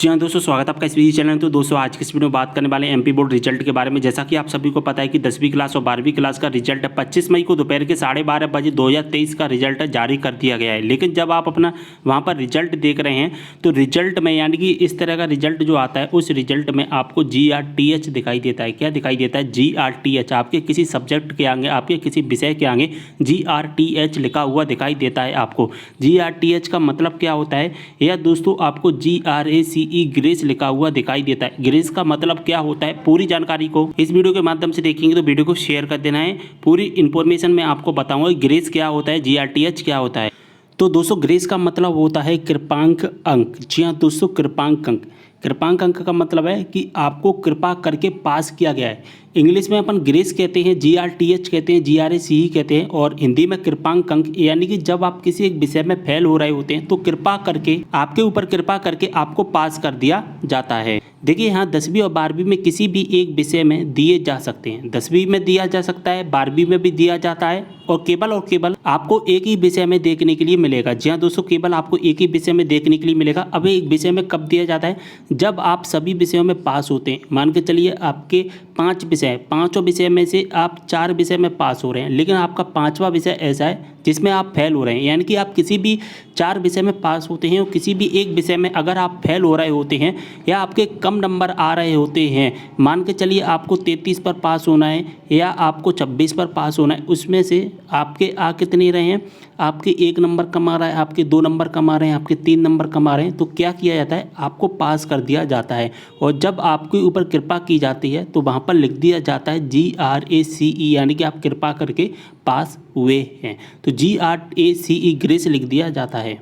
जी हाँ दोस्तों, स्वागत है आपका इस वीडियो चैनल। तो दोस्तों आज की इस वीडियो में बात करने वाले हैं एमपी बोर्ड रिजल्ट के बारे में। जैसा कि आप सभी को पता है कि 10वीं क्लास और 12वीं क्लास का रिजल्ट 25 मई को दोपहर के 12:30 बजे 2023 का रिजल्ट जारी कर दिया गया है। लेकिन जब आप अपना वहाँ पर रिजल्ट देख रहे हैं तो रिजल्ट में यानी कि इस तरह का रिजल्ट जो आता है उस रिजल्ट में आपको GRTH दिखाई देता है। क्या दिखाई देता है? GRTH। आपके किसी सब्जेक्ट के आगे, आपके किसी विषय के आगे GRTH लिखा हुआ दिखाई देता है आपको। GRTH का मतलब क्या होता है? या दोस्तों आपको GRACE ग्रेस लिखा हुआ दिखाई देता है। ग्रेस का मतलब क्या होता है? पूरी जानकारी को इस वीडियो के माध्यम से देखेंगे तो वीडियो को शेयर कर देना है। पूरी इन्फॉर्मेशन मैं आपको बताऊंगा ग्रेस क्या होता है, GRTH क्या होता है। तो दोस्तों ग्रेस का मतलब होता है कृपांक अंक। जी हाँ दोस्तों, कृपांक अंक। कृपांक अंक का मतलब है कि आपको कृपा करके पास किया गया है। इंग्लिश में अपन ग्रेस कहते हैं, GRTH कहते हैं, GRACE कहते हैं, और हिंदी में कृपांक अंक। यानी कि जब आप किसी एक विषय में फेल हो रहे होते हैं तो कृपा करके आपके ऊपर कृपा करके आपको पास कर दिया जाता है। देखिए यहाँ 10वीं और 12वीं में किसी भी एक विषय में दिए जा सकते हैं। 10वीं में दिया जा सकता है, 12वीं में भी दिया जाता है, और केवल आपको एक ही विषय में देखने के लिए मिलेगा। जी हाँ दोस्तों, केवल आपको एक ही विषय में देखने के लिए मिलेगा। अब एक विषय में कब दिया जाता है? जब आप सभी विषयों में पास होते हैं। मान के चलिए आपके 5 विषय, 5 विषय में से आप 4 विषय में पास हो रहे हैं, लेकिन आपका 5वां विषय ऐसा है जिसमें आप फेल हो रहे हैं। यानी कि आप किसी भी 4 विषय में पास होते हैं और किसी भी एक विषय में अगर आप फेल हो रहे होते हैं या आपके कम नंबर आ रहे होते हैं, मान के चलिए आपको 33 पर पास होना है या आपको 26 पर पास होना है, उसमें से आपके आ कितने रहे हैं? आपके 1 नंबर कम आ रहा है, आपके 2 नंबर कम आ रहे हैं, आपके 3 नंबर कम आ रहे हैं, तो क्या किया जाता है? आपको पास कर दिया जाता है। और जब आपके ऊपर कृपा की जाती है तो वहाँ पर लिख दिया जाता है GRACE, यानी कि आप कृपा करके पास हुए हैं। तो GRACE ग्रेस लिख दिया जाता है।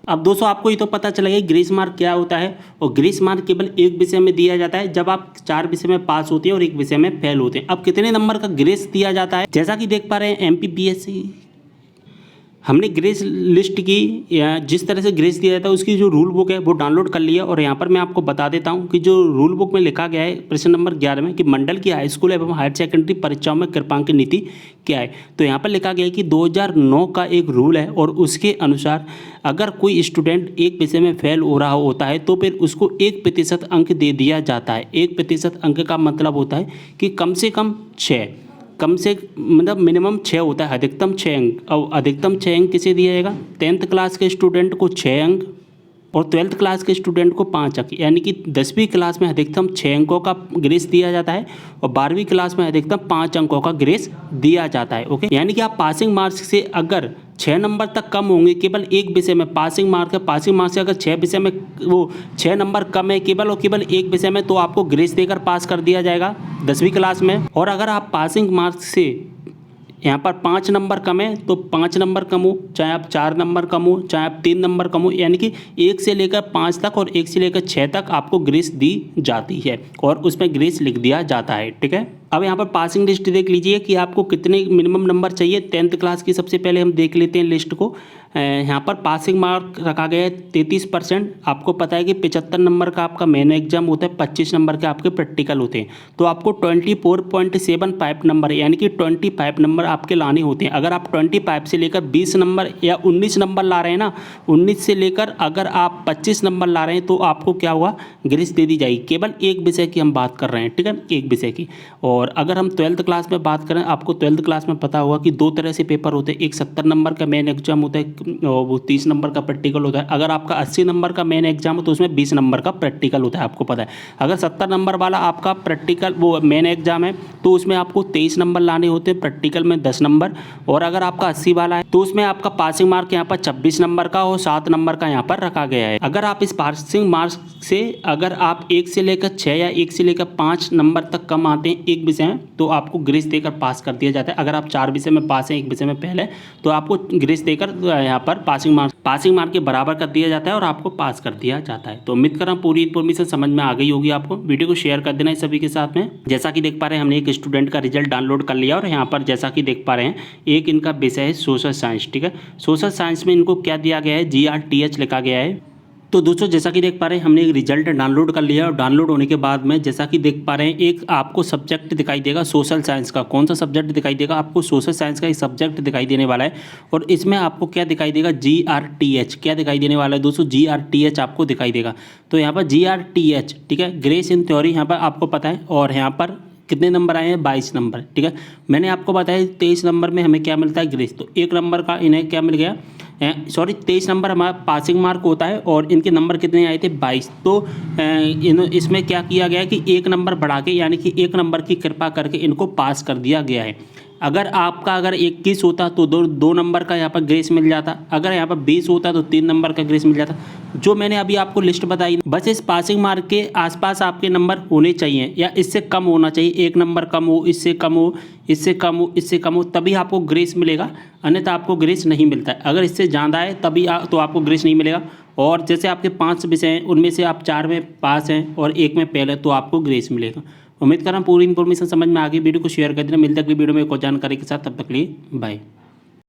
अब दोस्तों आपको ये तो पता चला गया ग्रेस मार्क क्या होता है। और ग्रेस मार्क केवल एक विषय में दिया जाता है जब आप 4 विषय में पास होते हैं और एक विषय में फेल होते हैं। अब कितने नंबर का ग्रेस दिया जाता है? जैसा कि देख पा रहे हैं MPBSC हमने ग्रेस लिस्ट की, या जिस तरह से ग्रेस दिया जाता है उसकी जो रूल बुक है वो डाउनलोड कर लिया। और यहाँ पर मैं आपको बता देता हूँ कि जो रूल बुक में लिखा गया है प्रश्न नंबर 11 में कि मंडल की हाई स्कूल एवं हायर सेकेंडरी परीक्षाओं में कृपांक नीति क्या है। तो यहाँ पर लिखा गया है कि 2009 का एक रूल है और उसके अनुसार अगर कोई स्टूडेंट एक विषय में फेल हो रहा होता है तो फिर उसको 1% अंक दे दिया जाता है। 1% अंक का मतलब होता है कि कम से कम 6, कम से मतलब मिनिमम 6 होता है, अधिकतम 6 अंक। और अधिकतम 6 अंक किसे दिया जाएगा? 10th क्लास के स्टूडेंट को 6 अंक और 12th क्लास के स्टूडेंट को 5 अंक। यानी कि 10वीं क्लास में अधिकतम 6 अंकों का ग्रेस दिया जाता है और 12वीं क्लास में अधिकतम 5 अंकों का ग्रेस दिया जाता है। ओके, यानी कि आप पासिंग मार्क्स से अगर 6 नंबर तक कम होंगे केवल एक विषय में, पासिंग मार्क है, पासिंग मार्क्स से अगर 6 विषय में वो 6 नंबर कम है केवल और केवल एक विषय में, तो आपको ग्रेस देकर पास कर दिया जाएगा 10वीं क्लास में। और अगर आप पासिंग मार्क्स से यहाँ पर 5 नंबर कम है तो 5 नंबर कम हो, चाहे आप 4 नंबर कम हो, चाहे आप 3 नंबर कम हो, यानी कि 1 से लेकर 5 तक और 1 से लेकर 6 तक आपको ग्रेस दी जाती है और उसमें ग्रेस लिख दिया जाता है। ठीक है, अब यहाँ पर पासिंग लिस्ट देख लीजिए कि आपको कितने मिनिमम नंबर चाहिए। 10th क्लास की सबसे पहले हम देख लेते हैं लिस्ट को। यहाँ पर पासिंग मार्क रखा गया है 33%। आपको पता है कि 75 नंबर का आपका मेन एग्जाम होता है, 25 नंबर के आपके प्रैक्टिकल होते हैं, तो आपको 24.75 नंबर यानी कि 25 नंबर आपके लाने होते हैं। अगर आप 25 से लेकर 20 नंबर या 19 नंबर ला रहे हैं ना, 19 से लेकर अगर आप 25 नंबर ला रहे हैं तो आपको क्या हुआ? ग्रेस दे दी जाएगी। केवल एक विषय की हम बात कर रहे हैं, ठीक है, एक विषय की। और अगर हम 12th क्लास में बात करें, आपको 12th क्लास में पता होगा कि 2 तरह से पेपर होते हैं। एक 70 नंबर का मेन एग्जाम होता है और वो 30 नंबर का प्रैक्टिकल होता है। अगर आपका 80 नंबर का मेन एग्जाम हो तो उसमें 20 नंबर का प्रैक्टिकल होता है, आपको पता है। अगर 70 नंबर वाला आपका प्रैक्टिकल वो मेन एग्जाम है तो उसमें आपको 23 नंबर लाने होते हैं, प्रैक्टिकल में 10 नंबर। और अगर आपका 80 वाला है तो उसमें आपका पासिंग मार्क यहाँ पर 26 नंबर का और 7 नंबर का यहाँ पर रखा गया है। अगर आप इस पासिंग मार्क से अगर आप 1 से लेकर 6 या 1 से लेकर 5 नंबर तक कम आते हैं एक विषय में तो आपको ग्रेस देकर पास कर दिया जाता है। अगर आप 4 विषय में पास हैं, एक विषय में फेल है, तो आपको ग्रेस देकर यहाँ पर पासिंग मार्क के बराबर कर दिया जाता है और आपको पास कर दिया जाता है। तो उम्मीद कर रहा हूँ पूरी इन्फॉर्मेशन समझ में आ गई होगी आपको। वीडियो को शेयर कर देना है सभी के साथ में। जैसा कि देख पा रहे हैं हमने एक स्टूडेंट का रिजल्ट डाउनलोड कर लिया और यहाँ पर जैसा कि देख पा रहे हैं एक इनका विषय है सोशल साइंस। ठीक है, सोशल साइंस में इनको क्या दिया गया है? GRTH लिखा गया है। तो दोस्तों जैसा कि देख पा रहे हैं हमने एक रिजल्ट डाउनलोड कर लिया और डाउनलोड होने के बाद में जैसा कि देख पा रहे हैं एक आपको सब्जेक्ट दिखाई देगा सोशल साइंस का। कौन सा सब्जेक्ट दिखाई देगा? आपको सोशल साइंस का एक सब्जेक्ट दिखाई देने वाला है और इसमें आपको क्या दिखाई देगा? GRTH क्या दिखाई देने वाला है दोस्तों? GRTH आपको दिखाई देगा। तो यहाँ पर GRTH, ठीक है, ग्रेस इन थ्योरी यहाँ पर आपको पता है। और यहाँ पर कितने नंबर आए हैं? 22 नंबर, ठीक है। मैंने आपको बताया 23 नंबर में हमें क्या मिलता है? ग्रेस। तो 1 नंबर का इन्हें क्या मिल गया? 23 नंबर हमारा पासिंग मार्क होता है और इनके नंबर कितने आए थे? 22। तो इसमें क्या किया गया है कि 1 नंबर बढ़ा के, यानी कि 1 नंबर की कृपा करके इनको पास कर दिया गया है। अगर 21 होता तो दो नंबर का यहाँ पर ग्रेस मिल जाता। अगर यहाँ पर 20 होता तो 3 नंबर का ग्रेस मिल जाता। जो मैंने अभी आपको लिस्ट बताई, बस इस पासिंग मार्क के आसपास आपके नंबर होने चाहिए या इससे कम होना चाहिए। 1 नंबर कम हो, इससे कम हो, इससे कम हो, इससे कम हो, तभी आपको ग्रेस मिलेगा, अन्यथा आपको ग्रेस नहीं मिलता है। अगर इससे ज़्यादा है तभी तो आपको ग्रेस नहीं मिलेगा। और जैसे आपके 5 विषय हैं उनमें से आप 4 में पास हैं और 1 में फेल है तो आपको ग्रेस मिलेगा। उम्मीद कर रहा हूँ पूरी इन्फॉर्मेशन समझ में आ गई। वीडियो को शेयर कर देना। मिलते अगली वीडियो में एक और जानकारी के साथ, तब तक के लिए बाय।